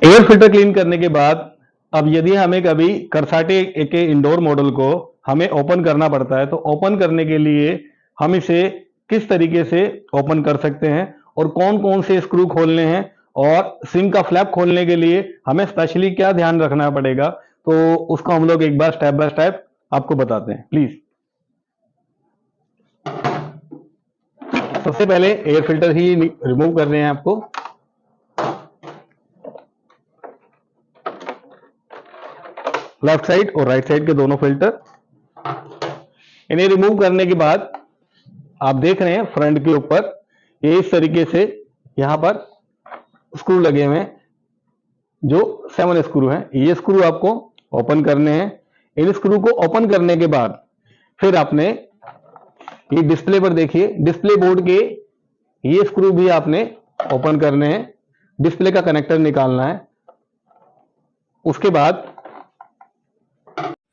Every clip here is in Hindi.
एयर फिल्टर क्लीन करने के बाद अब यदि हमें कभी करसाटे के इंडोर मॉडल को हमें ओपन करना पड़ता है, तो ओपन करने के लिए हम इसे किस तरीके से ओपन कर सकते हैं और कौन-कौन से स्क्रू खोलने हैं और सिंक का फ्लैप खोलने के लिए हमें स्पेशली क्या ध्यान रखना पड़ेगा, तो उसको हम लोग एक बार स्टेप बाय स्टेप आपको बताते हैं। प्लीज सबसे पहले एयर फिल्टर ही रिमूव कर रहे हैं आपको। लेफ्ट साइड और राइट साइड के दोनों फिल्टर, इन्हें रिमूव करने के बाद आप देख रहे हैं फ्रंट के ऊपर ये इस तरीके से यहां पर स्क्रू लगे हुए हैं, जो 7 स्क्रू हैं। ये स्क्रू आपको ओपन करने हैं। इन स्क्रू को ओपन करने के बाद फिर आपने ये डिस्प्ले पर देखिए, डिस्प्ले बोर्ड के ये स्क्रू भी आपने ओपन करने हैं, डिस्प्ले का कनेक्टर निकालना है। उसके बाद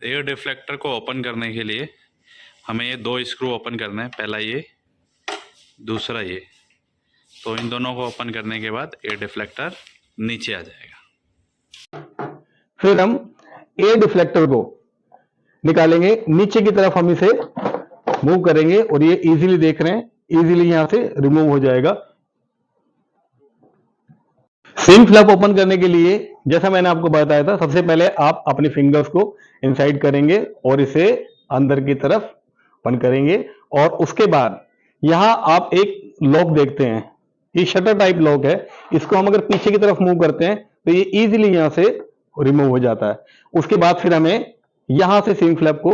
एयर डिफ्लेक्टर को ओपन करने के लिए हमें ये 2 स्क्रू ओपन करना है, पहला ये, दूसरा ये। तो इन दोनों को ओपन करने के बाद एयर डिफ्लेक्टर नीचे आ जाएगा। फिर हम एयर डिफ्लेक्टर को निकालेंगे, नीचे की तरफ हम इसे मूव करेंगे और ये इजीली देख रहे हैं, इजीली यहां से रिमूव हो जाएगा। सिंक फ्लैप ओपन करने के लिए जैसा मैंने आपको बताया था, सबसे पहले आप अपनी फिंगर्स को इनसाइड करेंगे और इसे अंदर की तरफ ओपन करेंगे और उसके बाद यहां आप एक लॉक देखते हैं, ये शटर टाइप लॉक है। इसको हम अगर पीछे की तरफ मूव करते हैं तो ये इजीली यहां से रिमूव हो जाता है। उसके बाद फिर हमें यहां से सिंक फ्लैप को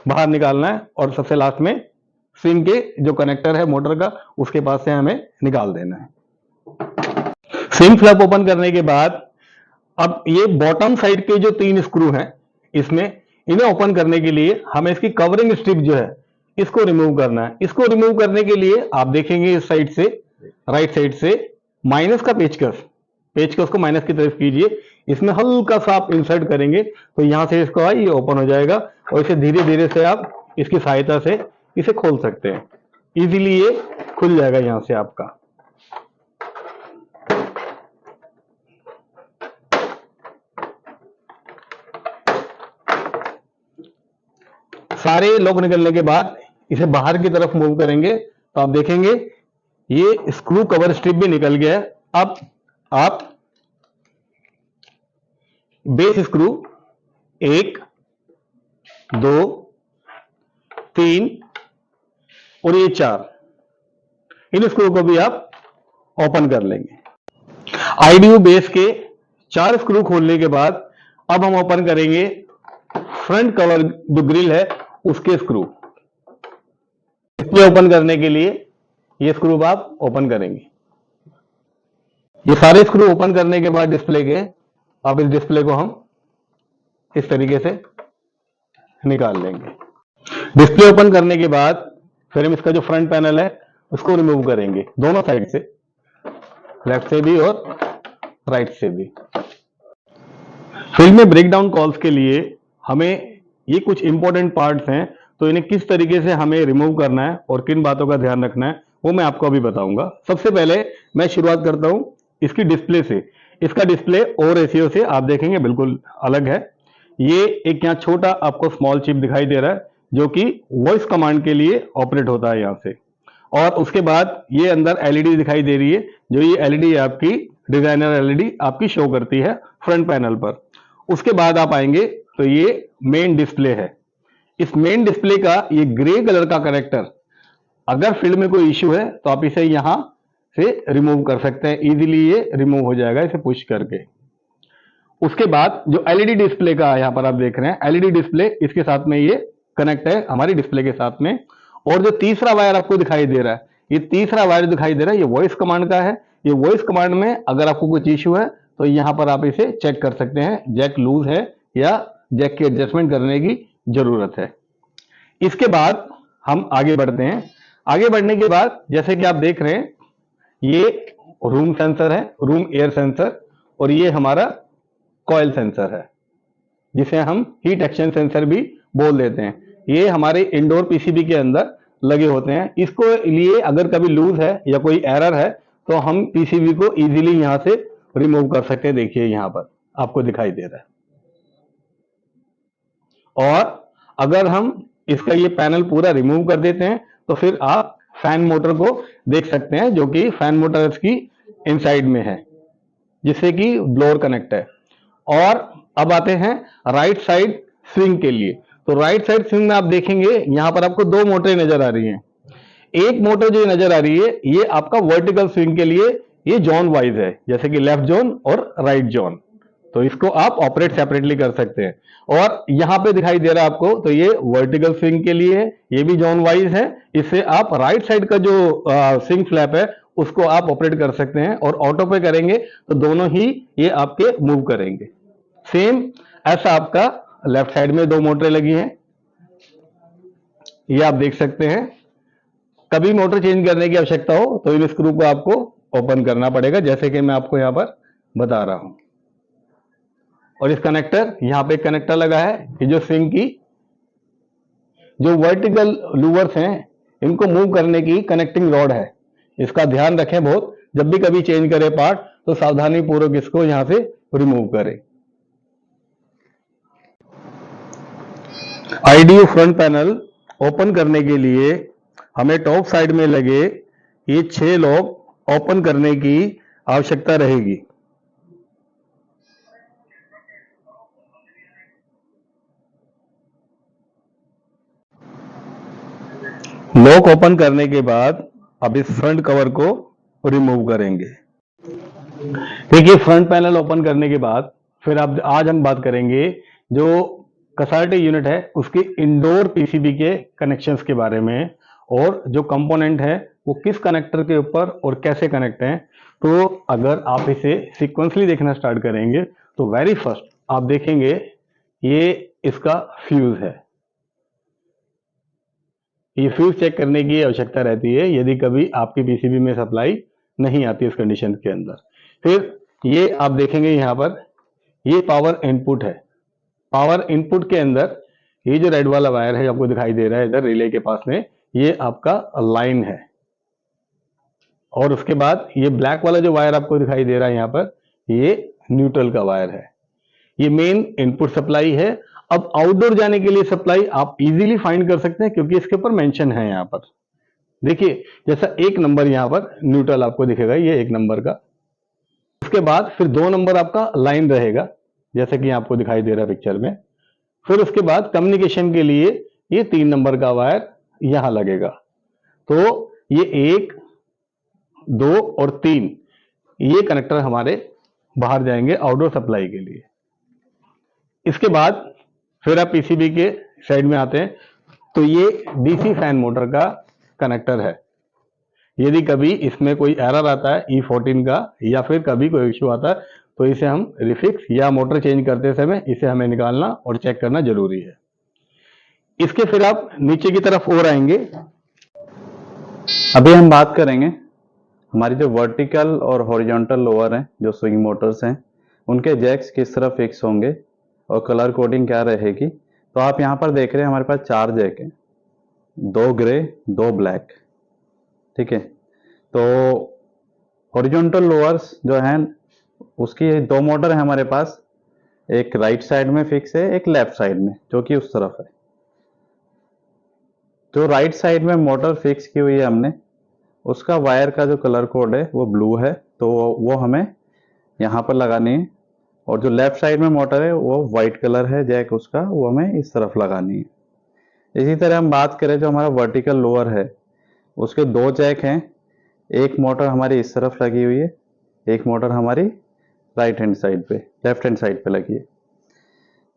बाहर निकालना है और सबसे लास्ट में सिंक के जो कनेक्टर है मोटर का, उसके पास से हमें निकाल देना है। सिंक फ्लैप ओपन करने के बाद अब ये बॉटम साइड के जो 3 स्क्रू हैं, इसमें इन्हें ओपन करने के लिए हमें इसकी कवरिंग स्ट्रिप जो है इसको रिमूव करना है। इसको रिमूव करने के लिए आप देखेंगे इस साइड से, राइट साइड से माइनस का पेचकस को माइनस की तरफ कीजिए, इसमें हल्का सा आप इंसर्ट करेंगे तो यहां से इसको ये ओपन हो जाएगा और इसे धीरे धीरे से आप इसकी सहायता से इसे खोल सकते हैं। इजीली ये खुल जाएगा यहां से आपका। सारे लॉक निकलने के बाद इसे बाहर की तरफ मूव करेंगे तो आप देखेंगे ये स्क्रू कवर स्ट्रिप भी निकल गया है। अब आप बेस स्क्रू 1, 2, 3 और ये 4, इन स्क्रू को भी आप ओपन कर लेंगे। आईडीयू बेस के 4 स्क्रू खोलने के बाद अब हम ओपन करेंगे फ्रंट कवर जो ग्रिल है उसके स्क्रू। डिस्प्ले ओपन करने के लिए ये स्क्रू आप ओपन करेंगे। ये सारे स्क्रू ओपन करने के बाद डिस्प्ले के, अब इस डिस्प्ले को हम इस तरीके से निकाल लेंगे। डिस्प्ले ओपन करने के बाद फिर हम इसका जो फ्रंट पैनल है उसको रिमूव करेंगे, दोनों साइड से, लेफ्ट से भी और राइट से भी। फिल्म में ब्रेकडाउन कॉल्स के लिए हमें ये कुछ इंपॉर्टेंट पार्ट्स हैं, तो इन्हें किस तरीके से हमें रिमूव करना है और किन बातों का ध्यान रखना है वो मैं आपको अभी बताऊंगा। सबसे पहले मैं शुरुआत करता हूं इसकी डिस्प्ले से। इसका डिस्प्ले और रेशियो से आप देखेंगे बिल्कुल अलग है। ये एक यहाँ छोटा आपको स्मॉल चिप दिखाई दे रहा है जो कि वॉइस कमांड के लिए ऑपरेट होता है यहाँ से, और उसके बाद ये अंदर एलईडी दिखाई दे रही है, जो ये एलईडी आपकी डिजाइनर एलईडी आपकी शो करती है फ्रंट पैनल पर। उसके बाद आप आएंगे तो ये मेन डिस्प्ले है। इस मेन डिस्प्ले का ये ग्रे कलर का कनेक्टर, अगर फील्ड में कोई इश्यू है तो आप इसे यहां से रिमूव कर सकते हैं, इजीली ये रिमूव हो जाएगा इसे पुश करके। उसके बाद जो एलईडी डिस्प्ले का यहां पर आप देख रहे हैं, एलईडी डिस्प्ले इसके साथ में ये कनेक्ट है हमारी डिस्प्ले के साथ में। और जो तीसरा वायर आपको दिखाई दे रहा है, ये तीसरा वायर दिखाई दे रहा है, ये वॉइस कमांड का है। ये वॉइस कमांड में अगर आपको कुछ इश्यू है तो यहां पर आप इसे चेक कर सकते हैं, जैक लूज है या जैक की एडजस्टमेंट करने की जरूरत है। इसके बाद हम आगे बढ़ते हैं। आगे बढ़ने के बाद जैसे कि आप देख रहे हैं, ये रूम सेंसर है, रूम एयर सेंसर, और ये हमारा कॉइल सेंसर है जिसे हम हीट एक्सचेंज सेंसर भी बोल देते हैं। ये हमारे इंडोर पीसीबी के अंदर लगे होते हैं। इसको लिए अगर कभी लूज है या कोई एरर है तो हम पीसीबी को इजीली यहां से रिमूव कर सकते हैं। देखिए यहाँ पर आपको दिखाई दे रहा है। और अगर हम इसका ये पैनल पूरा रिमूव कर देते हैं तो फिर आप फैन मोटर को देख सकते हैं, जो कि फैन मोटर इसकी इनसाइड में है, जिससे कि ब्लोअर कनेक्ट है। और अब आते हैं राइट साइड स्विंग के लिए। तो राइट साइड स्विंग में आप देखेंगे यहां पर आपको दो मोटरें नजर आ रही हैं। एक मोटर जो नजर आ रही है ये आपका वर्टिकल स्विंग के लिए ये जोन वाइज है, जैसे कि लेफ्ट जोन और राइट जोन। तो इसको आप ऑपरेट सेपरेटली कर सकते हैं। और यहां पे दिखाई दे रहा है आपको, तो ये वर्टिकल स्विंग के लिए है, ये भी जोन वाइज है। इससे आप राइट साइड का जो स्विंग फ्लैप है उसको आप ऑपरेट कर सकते हैं, और ऑटो पे करेंगे तो दोनों ही ये आपके मूव करेंगे। सेम ऐसा आपका लेफ्ट साइड में दो मोटरें लगी हैं, ये आप देख सकते हैं। कभी मोटर चेंज करने की आवश्यकता हो तो इन स्क्रू को आपको ओपन करना पड़ेगा, जैसे कि मैं आपको यहां पर बता रहा हूं। और इस कनेक्टर, यहां पे एक कनेक्टर लगा है, ये जो स्विंग की जो वर्टिकल लूवर्स हैं इनको मूव करने की कनेक्टिंग रॉड है। इसका ध्यान रखें बहुत, जब भी कभी चेंज करें पार्ट तो सावधानी पूर्वक इसको यहां से रिमूव करें। आईडीयू फ्रंट पैनल ओपन करने के लिए हमें टॉप साइड में लगे ये 6 लॉक ओपन करने की आवश्यकता रहेगी। लॉक ओपन करने के बाद अब इस फ्रंट कवर को रिमूव करेंगे। देखिए फ्रंट पैनल ओपन करने के बाद फिर अब आज हम बात करेंगे जो कसार्टे यूनिट है उसके इंडोर पीसीबी के कनेक्शंस के बारे में, और जो कंपोनेंट है वो किस कनेक्टर के ऊपर और कैसे कनेक्ट हैं। तो अगर आप इसे सीक्वेंसली देखना स्टार्ट करेंगे तो वेरी फर्स्ट आप देखेंगे ये इसका फ्यूज है। ये फ्यूज चेक करने की आवश्यकता रहती है यदि कभी आपकी पीसीबी में सप्लाई नहीं आती इस कंडीशन के अंदर। फिर ये आप देखेंगे यहां पर ये पावर इनपुट है। पावर इनपुट के अंदर ये जो रेड वाला वायर है आपको दिखाई दे रहा है इधर रिले के पास में, ये आपका लाइन है। और उसके बाद ये ब्लैक वाला जो वायर आपको दिखाई दे रहा है यहां पर, ये न्यूट्रल का वायर है। ये मेन इनपुट सप्लाई है। अब आउटडोर जाने के लिए सप्लाई आप इजीली फाइंड कर सकते हैं क्योंकि इसके ऊपर मेंशन है यहां पर। देखिए जैसा 1 नंबर यहां पर न्यूट्रल आपको दिखेगा, ये 1 नंबर का। उसके बाद फिर 2 नंबर आपका लाइन रहेगा, जैसे कि आपको दिखाई दे रहा है पिक्चर में। फिर उसके बाद कम्युनिकेशन के लिए ये 3 नंबर का वायर यहां लगेगा। तो ये 1, 2 और 3 ये कनेक्टर हमारे बाहर जाएंगे आउटडोर सप्लाई के लिए। इसके बाद फिर आप पीसीबी के साइड में आते हैं तो ये डीसी फैन मोटर का कनेक्टर है। यदि कभी इसमें कोई एरर आता है E14 का या फिर कभी कोई इश्यू आता है तो इसे हम रिफिक्स या मोटर चेंज करते समय इसे हमें निकालना और चेक करना जरूरी है। इसके फिर आप नीचे की तरफ और आएंगे। अभी हम बात करेंगे हमारी जो वर्टिकल और हॉरिजॉन्टल लोअर हैं जो स्विंग मोटर्स हैं उनके जैक्स किस तरह फिक्स होंगे और कलर कोडिंग क्या रहेगी। तो आप यहाँ पर देख रहे हैं हमारे पास 4 जैक हैं, 2 ग्रे 2 ब्लैक, ठीक है। तो हॉरिजॉन्टल लोअर्स जो हैं उसकी 2 मोटर है हमारे पास, एक राइट साइड में फिक्स है एक लेफ्ट साइड में जो कि उस तरफ है। जो राइट साइड में मोटर फिक्स की हुई है हमने, उसका वायर का जो कलर कोड है वो ब्लू है, तो वो हमें यहाँ पर लगानी है। और जो लेफ्ट साइड में मोटर है वो वाइट कलर है जैक उसका, वो हमें इस तरफ लगानी है। इसी तरह हम बात करें जो हमारा वर्टिकल लोअर है उसके 2 जैक हैं, एक मोटर हमारी इस तरफ लगी हुई है, एक मोटर हमारी राइट हैंड साइड पे लेफ्ट हैंड साइड पे लगी है।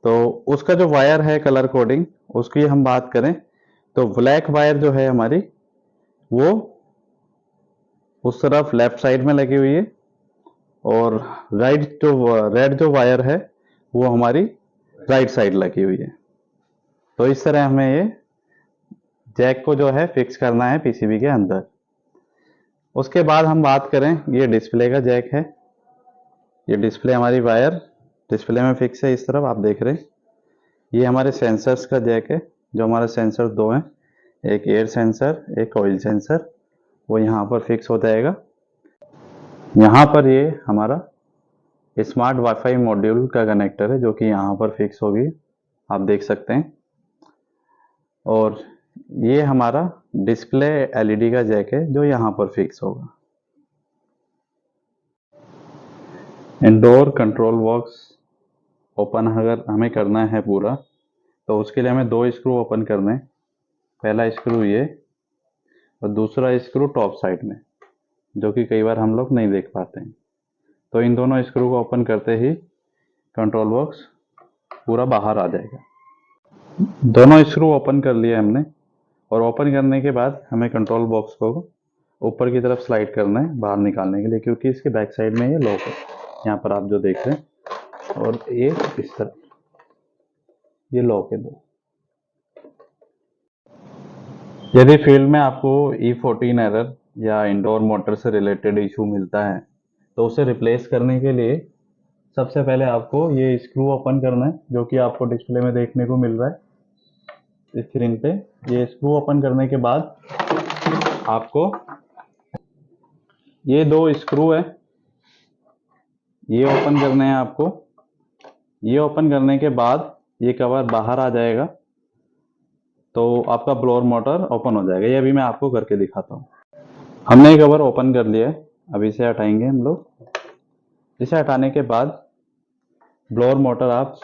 तो उसका जो वायर है कलर कोडिंग उसकी हम बात करें तो ब्लैक वायर जो है हमारी वो उस तरफ लेफ्ट साइड में लगी हुई है, और रेड जो वायर है वो हमारी राइट साइड लगी हुई है। तो इस तरह हमें ये जैक को जो है फिक्स करना है पीसीबी के अंदर। उसके बाद हम बात करें, ये डिस्प्ले का जैक है, ये डिस्प्ले हमारी वायर डिस्प्ले में फिक्स है इस तरफ आप देख रहे हैं। ये हमारे सेंसर्स का जैक है, जो हमारे सेंसर 2 हैं, एक एयर सेंसर एक ऑयल सेंसर, वो यहाँ पर फिक्स हो जाएगा। यहाँ पर ये हमारा स्मार्ट वाईफाई मॉड्यूल का कनेक्टर है जो कि यहाँ पर फिक्स होगी, आप देख सकते हैं। और ये हमारा डिस्प्ले एलईडी का जैक है जो यहाँ पर फिक्स होगा। इंडोर कंट्रोल बॉक्स ओपन अगर हमें करना है पूरा, तो उसके लिए हमें 2 स्क्रू ओपन करने हैं। पहला स्क्रू ये और दूसरा स्क्रू टॉप साइड में, जो कि कई बार हम लोग नहीं देख पाते हैं। तो इन दोनों स्क्रू को ओपन करते ही कंट्रोल बॉक्स पूरा बाहर आ जाएगा। दोनों स्क्रू ओपन कर लिए हमने, और ओपन करने के बाद हमें कंट्रोल बॉक्स को ऊपर की तरफ स्लाइड करना है बाहर निकालने के लिए, क्योंकि इसके बैक साइड में ये लॉक है, यहाँ पर आप जो देख रहे हैं, और ये इस तरफ ये लॉक है दो। यदि फील्ड में आपको E14 एरर या इंडोर मोटर से रिलेटेड इशू मिलता है, तो उसे रिप्लेस करने के लिए सबसे पहले आपको ये स्क्रू ओपन करना है, जो कि आपको डिस्प्ले में देखने को मिल रहा है स्क्रीन पे। ये स्क्रू ओपन करने के बाद आपको ये 2 स्क्रू है, ये ओपन करने हैं आपको। ये ओपन करने के बाद ये कवर बाहर आ जाएगा, तो आपका ब्लोअर मोटर ओपन हो जाएगा। ये अभी मैं आपको करके दिखाता हूँ। हमने ये कवर ओपन कर लिया है, अभी इसे हटाएंगे हम लोग। इसे हटाने के बाद ब्लोअर मोटर आप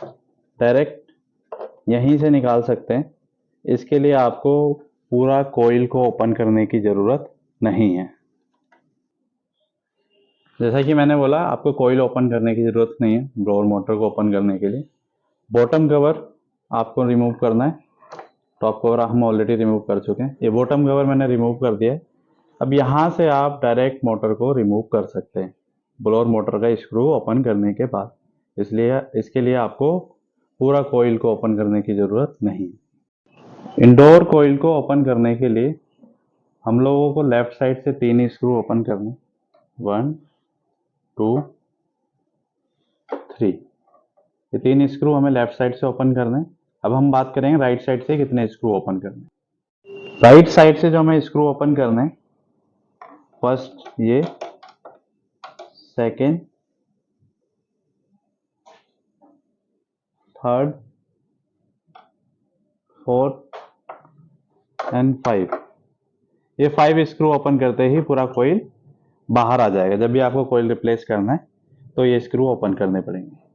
डायरेक्ट यहीं से निकाल सकते हैं। इसके लिए आपको पूरा कोइल को ओपन करने की ज़रूरत नहीं है। जैसा कि मैंने बोला, आपको कोइल ओपन करने की ज़रूरत नहीं है ब्लोअर मोटर को ओपन करने के लिए। बॉटम कवर आपको रिमूव करना है। टॉप कवर हम ऑलरेडी रिमूव कर चुके हैं, ये बॉटम कवर मैंने रिमूव कर दिया है। अब यहाँ से आप डायरेक्ट मोटर को रिमूव कर सकते हैं ब्लोअर मोटर का स्क्रू ओपन करने के बाद। इसलिए इसके लिए आपको पूरा कोइल को ओपन करने की ज़रूरत नहीं है। इंडोर कोइल को ओपन करने के लिए हम लोगों को लेफ्ट साइड से 3 स्क्रू ओपन करने, 1 2 3। ये 3 स्क्रू हमें लेफ्ट साइड से ओपन करने हैं। अब हम बात करेंगे राइट साइड से कितने स्क्रू ओपन करने। राइट साइड से जो हमें स्क्रू ओपन करने, फर्स्ट ये, सेकेंड, थर्ड, फोर्थ एंड 5। ये 5 स्क्रू ओपन करते ही पूरा कोइल बाहर आ जाएगा। जब भी आपको कोइल रिप्लेस करना है तो ये स्क्रू ओपन करने पड़ेंगे।